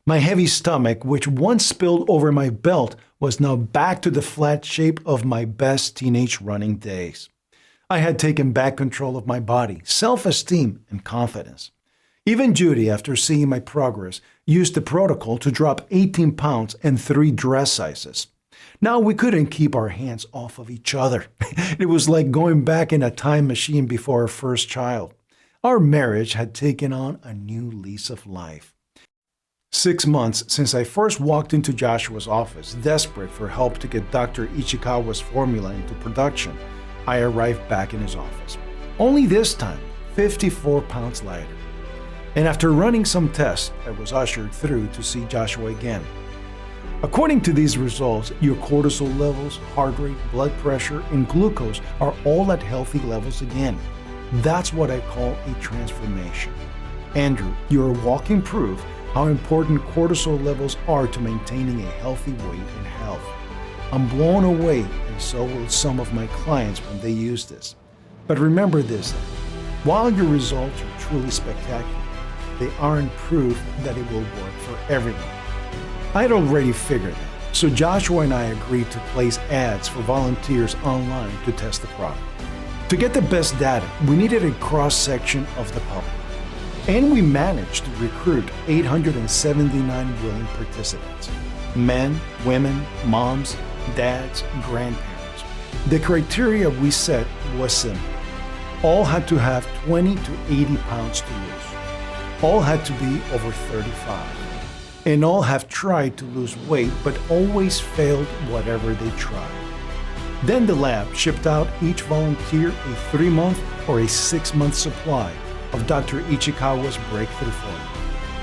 My heavy stomach, which once spilled over my belt, was now back to the flat shape of my best teenage running days. I had taken back control of my body, self-esteem, and confidence. Even Judy, after seeing my progress, used the protocol to drop 18 pounds and 3 dress sizes. Now we couldn't keep our hands off of each other. It was like going back in a time machine before our first child. Our marriage had taken on a new lease of life. 6 months since I first walked into Joshua's office, desperate for help to get Dr. Ichikawa's formula into production, I arrived back in his office. Only this time, 54 pounds lighter. And after running some tests, I was ushered through to see Joshua again. According to these results, your cortisol levels, heart rate, blood pressure, and glucose are all at healthy levels again. That's what I call a transformation. Andrew, you're a walking proof how important cortisol levels are to maintaining a healthy weight and health. I'm blown away, and so will some of my clients when they use this. But remember this, while your results are truly spectacular, they aren't proof that it will work for everyone. I'd already figured that, so Joshua and I agreed to place ads for volunteers online to test the product. To get the best data, we needed a cross-section of the public. And we managed to recruit 879 willing participants. Men, women, moms, dads, grandparents. The criteria we set was simple. All had to have 20 to 80 pounds to lose. All had to be over 35. And all have tried to lose weight but always failed whatever they tried. Then the lab shipped out each volunteer a 3-month or a 6-month supply of Dr. Ichikawa's breakthrough formula,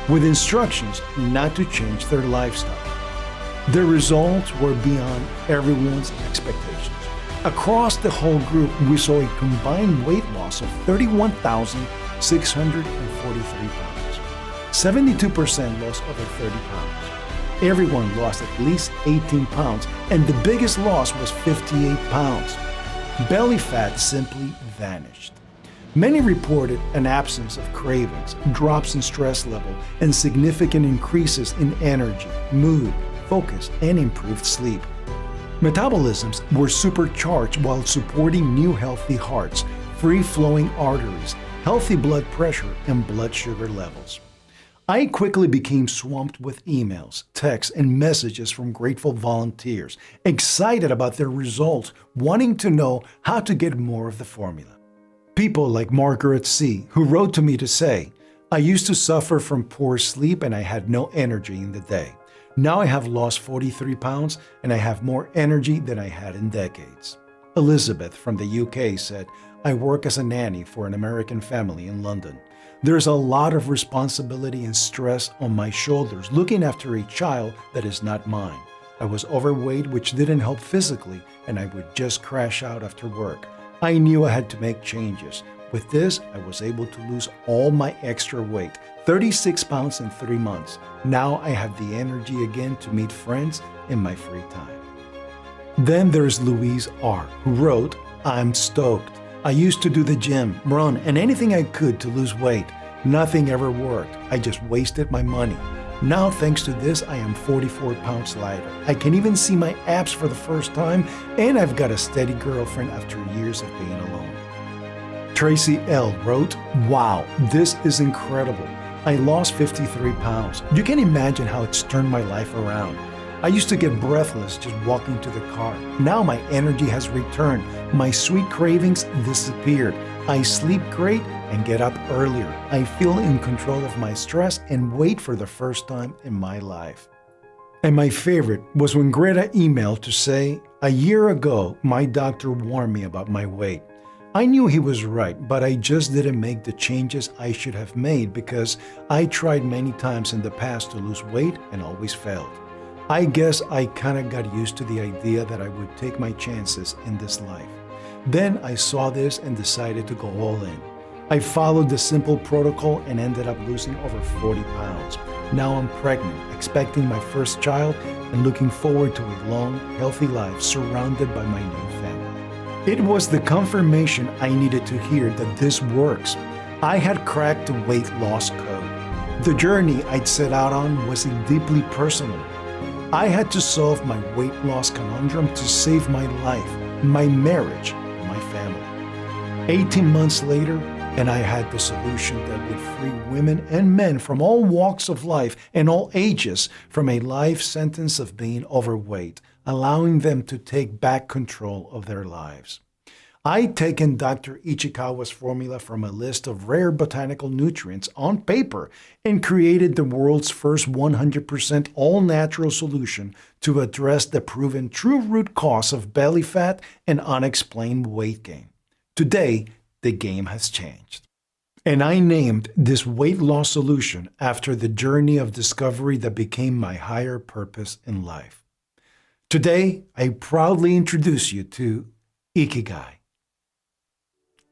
with instructions not to change their lifestyle. The results were beyond everyone's expectations. Across the whole group, we saw a combined weight loss of 31,643 pounds. 72% lost over 30 pounds. Everyone lost at least 18 pounds, and the biggest loss was 58 pounds. Belly fat simply vanished. Many reported an absence of cravings, drops in stress level, and significant increases in energy, mood, focus, and improved sleep. Metabolisms were supercharged while supporting new healthy hearts, free-flowing arteries, healthy blood pressure, and blood sugar levels. I quickly became swamped with emails, texts, and messages from grateful volunteers, excited about their results, wanting to know how to get more of the formula. People like Margaret C., who wrote to me to say, I used to suffer from poor sleep and I had no energy in the day. Now I have lost 43 pounds and I have more energy than I had in decades. Elizabeth from the UK said, I work as a nanny for an American family in London. There's a lot of responsibility and stress on my shoulders looking after a child that is not mine. I was overweight, which didn't help physically, and I would just crash out after work. I knew I had to make changes. With this, I was able to lose all my extra weight, 36 pounds in 3 months. Now I have the energy again to meet friends in my free time. Then there's Louise R., who wrote, I'm stoked. I used to do the gym, run, and anything I could to lose weight. Nothing ever worked. I just wasted my money. Now, thanks to this, I am 44 pounds lighter. I can even see my abs for the first time, and I've got a steady girlfriend after years of being alone. Tracy L. wrote, wow, this is incredible. I lost 53 pounds. You can imagine how it's turned my life around. I used to get breathless just walking to the car. Now my energy has returned. My sweet cravings disappeared. I sleep great and get up earlier. I feel in control of my stress and weight for the first time in my life. And my favorite was when Greta emailed to say, "A year ago, my doctor warned me about my weight. I knew he was right, but I just didn't make the changes I should have made because I tried many times in the past to lose weight and always failed. I guess I kinda got used to the idea that I would take my chances in this life. Then I saw this and decided to go all in. I followed the simple protocol and ended up losing over 40 pounds. Now I'm pregnant, expecting my first child, and looking forward to a long, healthy life surrounded by my new family." It was the confirmation I needed to hear that this works. I had cracked the weight loss code. The journey I'd set out on was a deeply personal one. I had to solve my weight loss conundrum to save my life, my marriage, and my family. 18 months later, and I had the solution that would free women and men from all walks of life and all ages from a life sentence of being overweight, allowing them to take back control of their lives. I'd taken Dr. Ichikawa's formula from a list of rare botanical nutrients on paper and created the world's first 100% all-natural solution to address the proven true root cause of belly fat and unexplained weight gain. Today, the game has changed. And I named this weight loss solution after the journey of discovery that became my higher purpose in life. Today, I proudly introduce you to IKIGAI.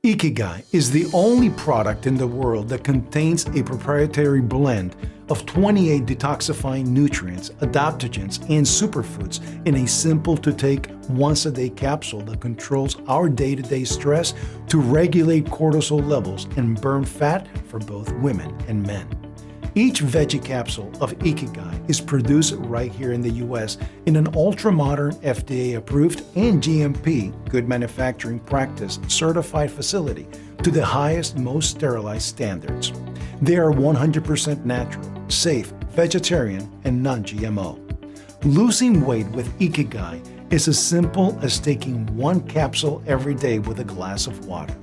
IKIGAI is the only product in the world that contains a proprietary blend of 28 detoxifying nutrients, adaptogens, and superfoods in a simple-to-take once-a-day capsule that controls our day-to-day stress to regulate cortisol levels and burn fat for both women and men. Each veggie capsule of IKIGAI is produced right here in the US in an ultra-modern FDA-approved and GMP, Good Manufacturing Practice, certified facility to the highest, most sterilized standards. They are 100% natural, safe, vegetarian, and non-GMO. Losing weight with IKIGAI is as simple as taking one capsule every day with a glass of water.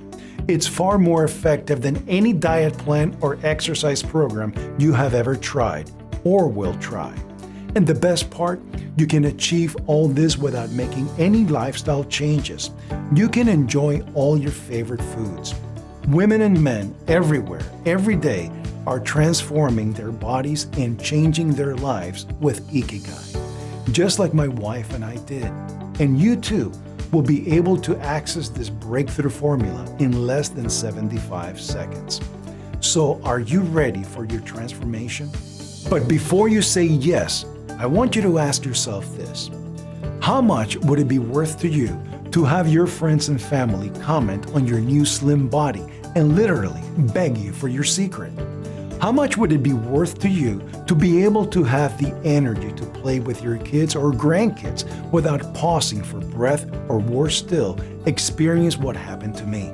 It's far more effective than any diet plan or exercise program you have ever tried or will try. And the best part, you can achieve all this without making any lifestyle changes. You can enjoy all your favorite foods. Women and men everywhere, every day, are transforming their bodies and changing their lives with IKIGAI, just like my wife and I did. And you too will be able to access this breakthrough formula in less than 75 seconds. So, are you ready for your transformation? But before you say yes, I want you to ask yourself this. How much would it be worth to you to have your friends and family comment on your new slim body and literally beg you for your secret? How much would it be worth to you to be able to have the energy to play with your kids or grandkids without pausing for breath, or worse still, experience what happened to me?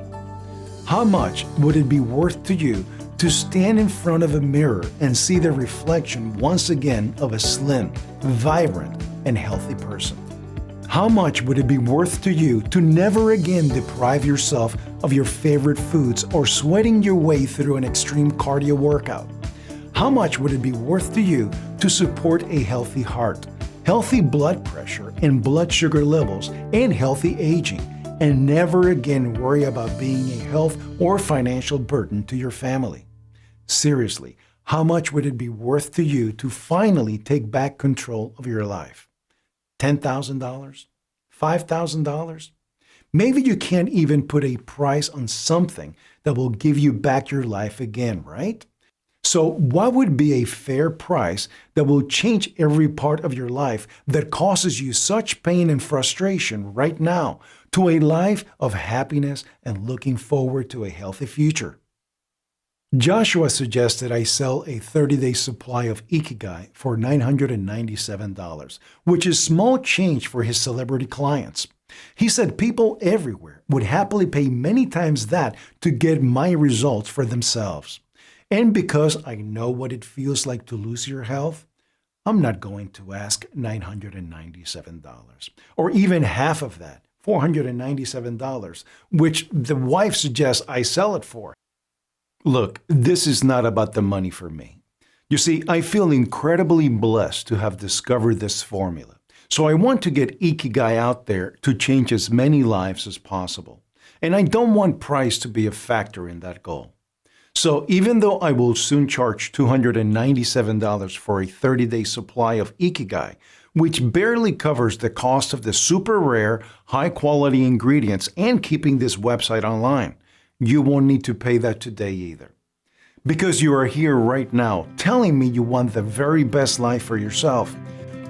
How much would it be worth to you to stand in front of a mirror and see the reflection once again of a slim, vibrant, and healthy person? How much would it be worth to you to never again deprive yourself of your favorite foods or sweating your way through an extreme cardio workout? How much would it be worth to you to support a healthy heart, healthy blood pressure and blood sugar levels, and healthy aging, and never again worry about being a health or financial burden to your family? Seriously, how much would it be worth to you to finally take back control of your life? $10,000? $5,000? Maybe you can't even put a price on something that will give you back your life again, right? So what would be a fair price that will change every part of your life that causes you such pain and frustration right now to a life of happiness and looking forward to a healthy future? Joshua suggested I sell a 30-day supply of IKIGAI for $997, which is small change for his celebrity clients. He said people everywhere would happily pay many times that to get my results for themselves. And because I know what it feels like to lose your health, I'm not going to ask $997, or even half of that, $497, which the wife suggests I sell it for. Look, this is not about the money for me. You see, I feel incredibly blessed to have discovered this formula. So I want to get Ikigai out there to change as many lives as possible. And I don't want price to be a factor in that goal. So even though I will soon charge $297 for a 30-day supply of Ikigai, which barely covers the cost of the super rare, high-quality ingredients and keeping this website online, you won't need to pay that today either. Because you are here right now telling me you want the very best life for yourself,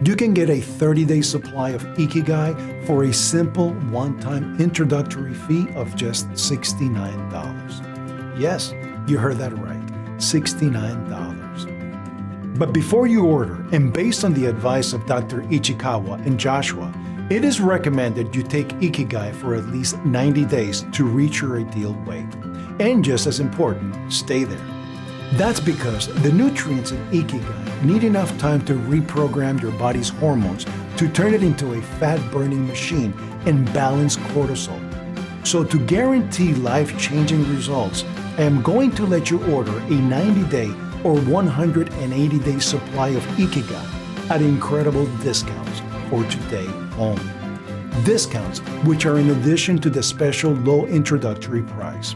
you can get a 30-day supply of Ikigai for a simple one-time introductory fee of just $69. Yes, you heard that right, $69. But before you order, and based on the advice of Dr. Ichikawa and Joshua, it is recommended you take Ikigai for at least 90 days to reach your ideal weight. And just as important, stay there. That's because the nutrients in Ikigai need enough time to reprogram your body's hormones to turn it into a fat-burning machine and balance cortisol. So to guarantee life-changing results, I am going to let you order a 90-day or 180-day supply of Ikigai at incredible discounts for today only. Discounts which are in addition to the special low introductory price.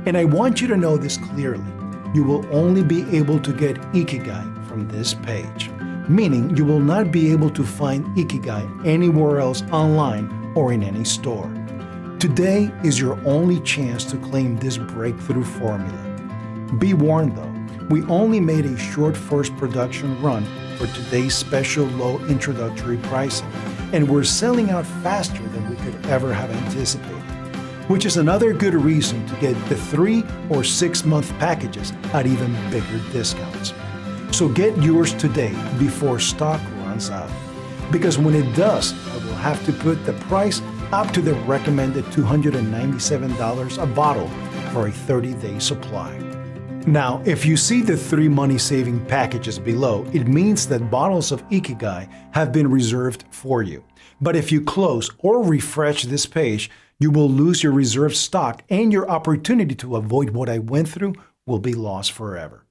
And I want you to know this clearly. You will only be able to get Ikigai from this page, meaning you will not be able to find Ikigai anywhere else online or in any store. Today is your only chance to claim this breakthrough formula. Be warned though, we only made a short first production run for today's special low introductory pricing, and we're selling out faster than we could ever have anticipated. Which is another good reason to get the 3 or 6 month packages at even bigger discounts. So get yours today before stock runs out. Because when it does, I will have to put the price up to the recommended $297 a bottle for a 30-day supply. Now, if you see the 3 money-saving packages below, it means that bottles of Ikigai have been reserved for you. But if you close or refresh this page, you will lose your reserved stock and your opportunity to avoid what I went through will be lost forever.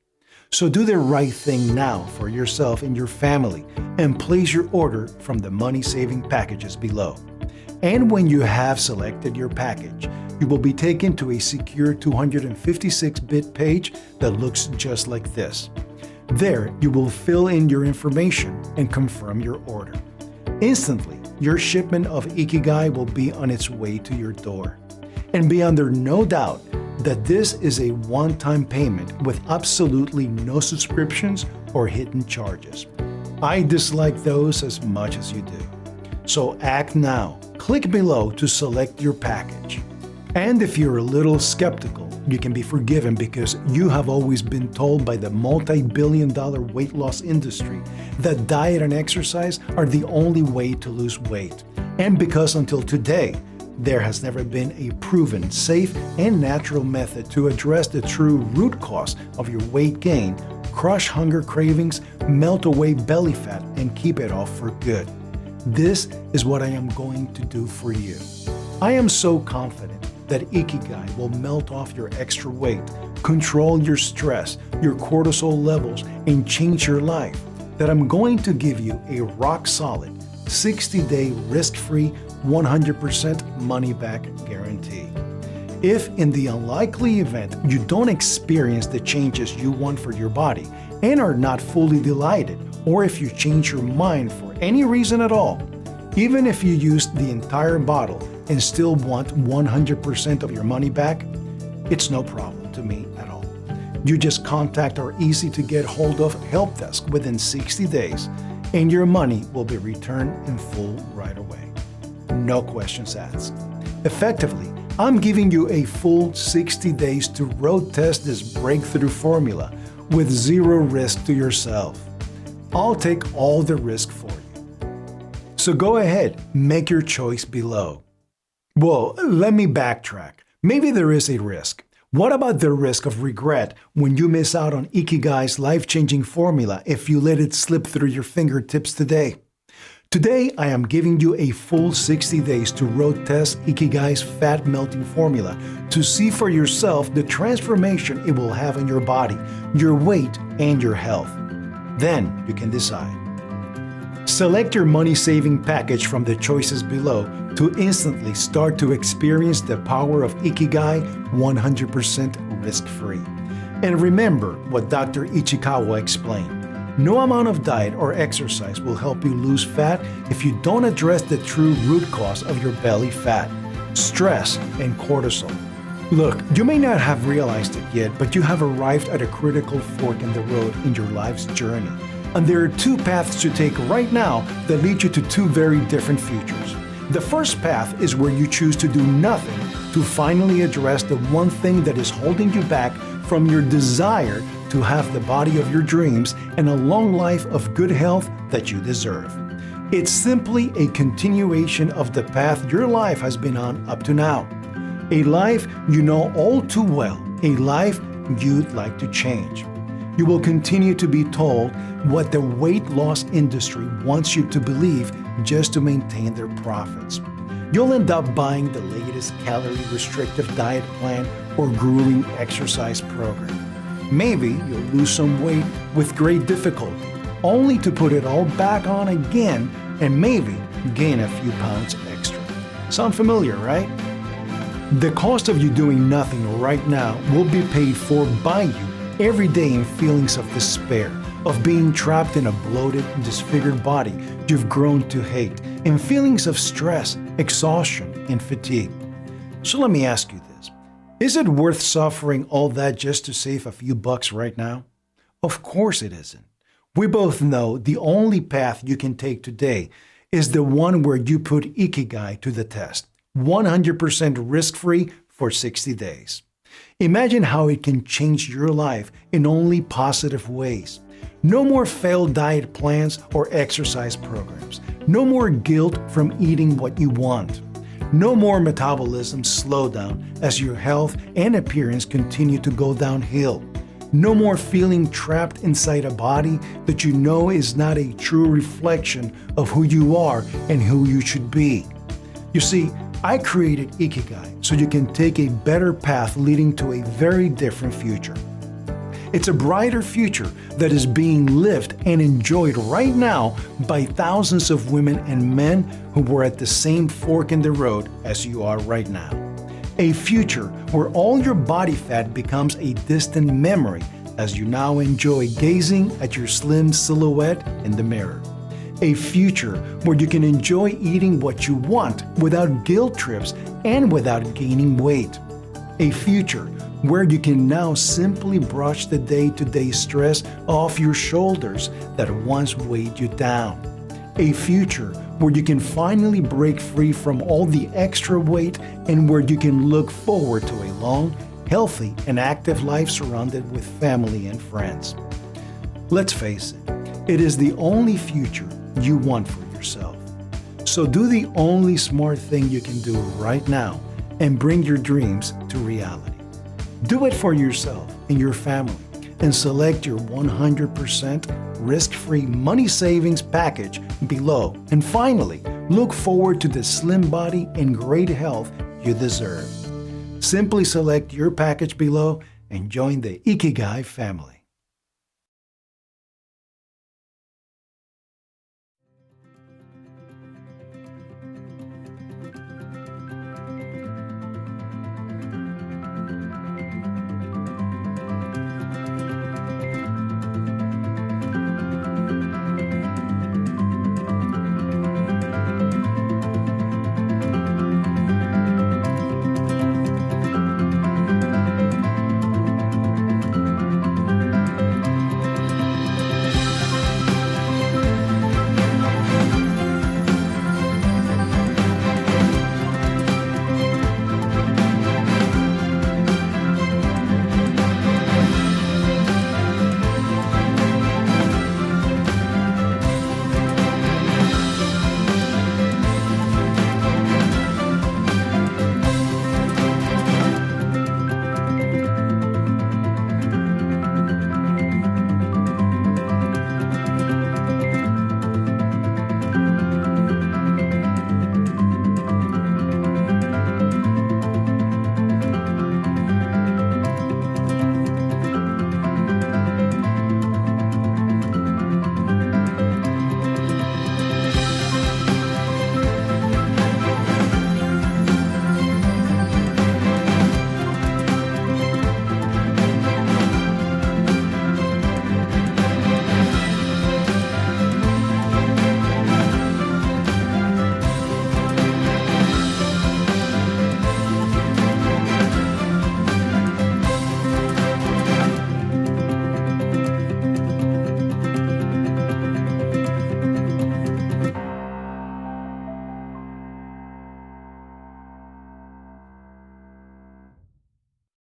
So do the right thing now for yourself and your family and place your order from the money-saving packages below. And when you have selected your package, you will be taken to a secure 256-bit page that looks just like this. There, you will fill in your information and confirm your order. Instantly, your shipment of Ikigai will be on its way to your door. And be under no doubt that this is a one-time payment with absolutely no subscriptions or hidden charges. I dislike those as much as you do. So act now. Click below to select your package. And if you're a little skeptical, you can be forgiven because you have always been told by the multi-billion-dollar weight loss industry that diet and exercise are the only way to lose weight. And because until today, there has never been a proven, safe, and natural method to address the true root cause of your weight gain, crush hunger cravings, melt away belly fat, and keep it off for good. This is what I am going to do for you. I am so confident that Ikigai will melt off your extra weight, control your stress, your cortisol levels, and change your life, that I'm going to give you a rock-solid, 60-day risk-free, 100% money-back guarantee. If in the unlikely event you don't experience the changes you want for your body and are not fully delighted, or if you change your mind for any reason at all, even if you used the entire bottle and still want 100% of your money back, it's no problem to me at all. You just contact our easy-to-get hold of help desk within 60 days, and your money will be returned in full right away. No questions asked. Effectively, I'm giving you a full 60 days to road test this breakthrough formula with zero risk to yourself. I'll take all the risk for you. So go ahead, make your choice below. Well, let me backtrack. Maybe there is a risk. What about the risk of regret when you miss out on Ikigai's life-changing formula if you let it slip through your fingertips today? Today, I am giving you a full 60 days to road test Ikigai's fat-melting formula to see for yourself the transformation it will have on your body, your weight, and your health. Then you can decide. Select your money-saving package from the choices below to instantly start to experience the power of Ikigai 100% risk-free. And remember what Dr. Ichikawa explained. No amount of diet or exercise will help you lose fat if you don't address the true root cause of your belly fat, stress and cortisol. Look, you may not have realized it yet, but you have arrived at a critical fork in the road in your life's journey. And there are two paths to take right now that lead you to two very different futures. The first path is where you choose to do nothing to finally address the one thing that is holding you back from your desire to have the body of your dreams and a long life of good health that you deserve. It's simply a continuation of the path your life has been on up to now. A life you know all too well, a life you'd like to change. You will continue to be told what the weight loss industry wants you to believe just to maintain their profits. You'll end up buying the latest calorie-restrictive diet plan or grueling exercise program. Maybe you'll lose some weight with great difficulty, only to put it all back on again and maybe gain a few pounds extra. Sound familiar, right? The cost of you doing nothing right now will be paid for by you every day in feelings of despair, of being trapped in a bloated, disfigured body you've grown to hate, and feelings of stress, exhaustion, and fatigue. So let me ask you this. Is it worth suffering all that just to save a few bucks right now? Of course it isn't. We both know the only path you can take today is the one where you put Ikigai to the test, 100% risk-free for 60 days. Imagine how it can change your life in only positive ways. No more failed diet plans or exercise programs. No more guilt from eating what you want. No more metabolism slowdown as your health and appearance continue to go downhill. No more feeling trapped inside a body that you know is not a true reflection of who you are and who you should be. You see, I created Ikigai so you can take a better path leading to a very different future. It's a brighter future that is being lived and enjoyed right now by thousands of women and men who were at the same fork in the road as you are right now. A future where all your body fat becomes a distant memory as you now enjoy gazing at your slim silhouette in the mirror. A future where you can enjoy eating what you want without guilt trips and without gaining weight. A future where you can now simply brush the day-to-day stress off your shoulders that once weighed you down. A future where you can finally break free from all the extra weight and where you can look forward to a long, healthy, and active life surrounded with family and friends. Let's face it, it is the only future you want for yourself. So do the only smart thing you can do right now and bring your dreams to reality. Do it for yourself and your family and select your 100% risk-free money savings package below. And finally, look forward to the slim body and great health you deserve. Simply select your package below and join the Ikigai family.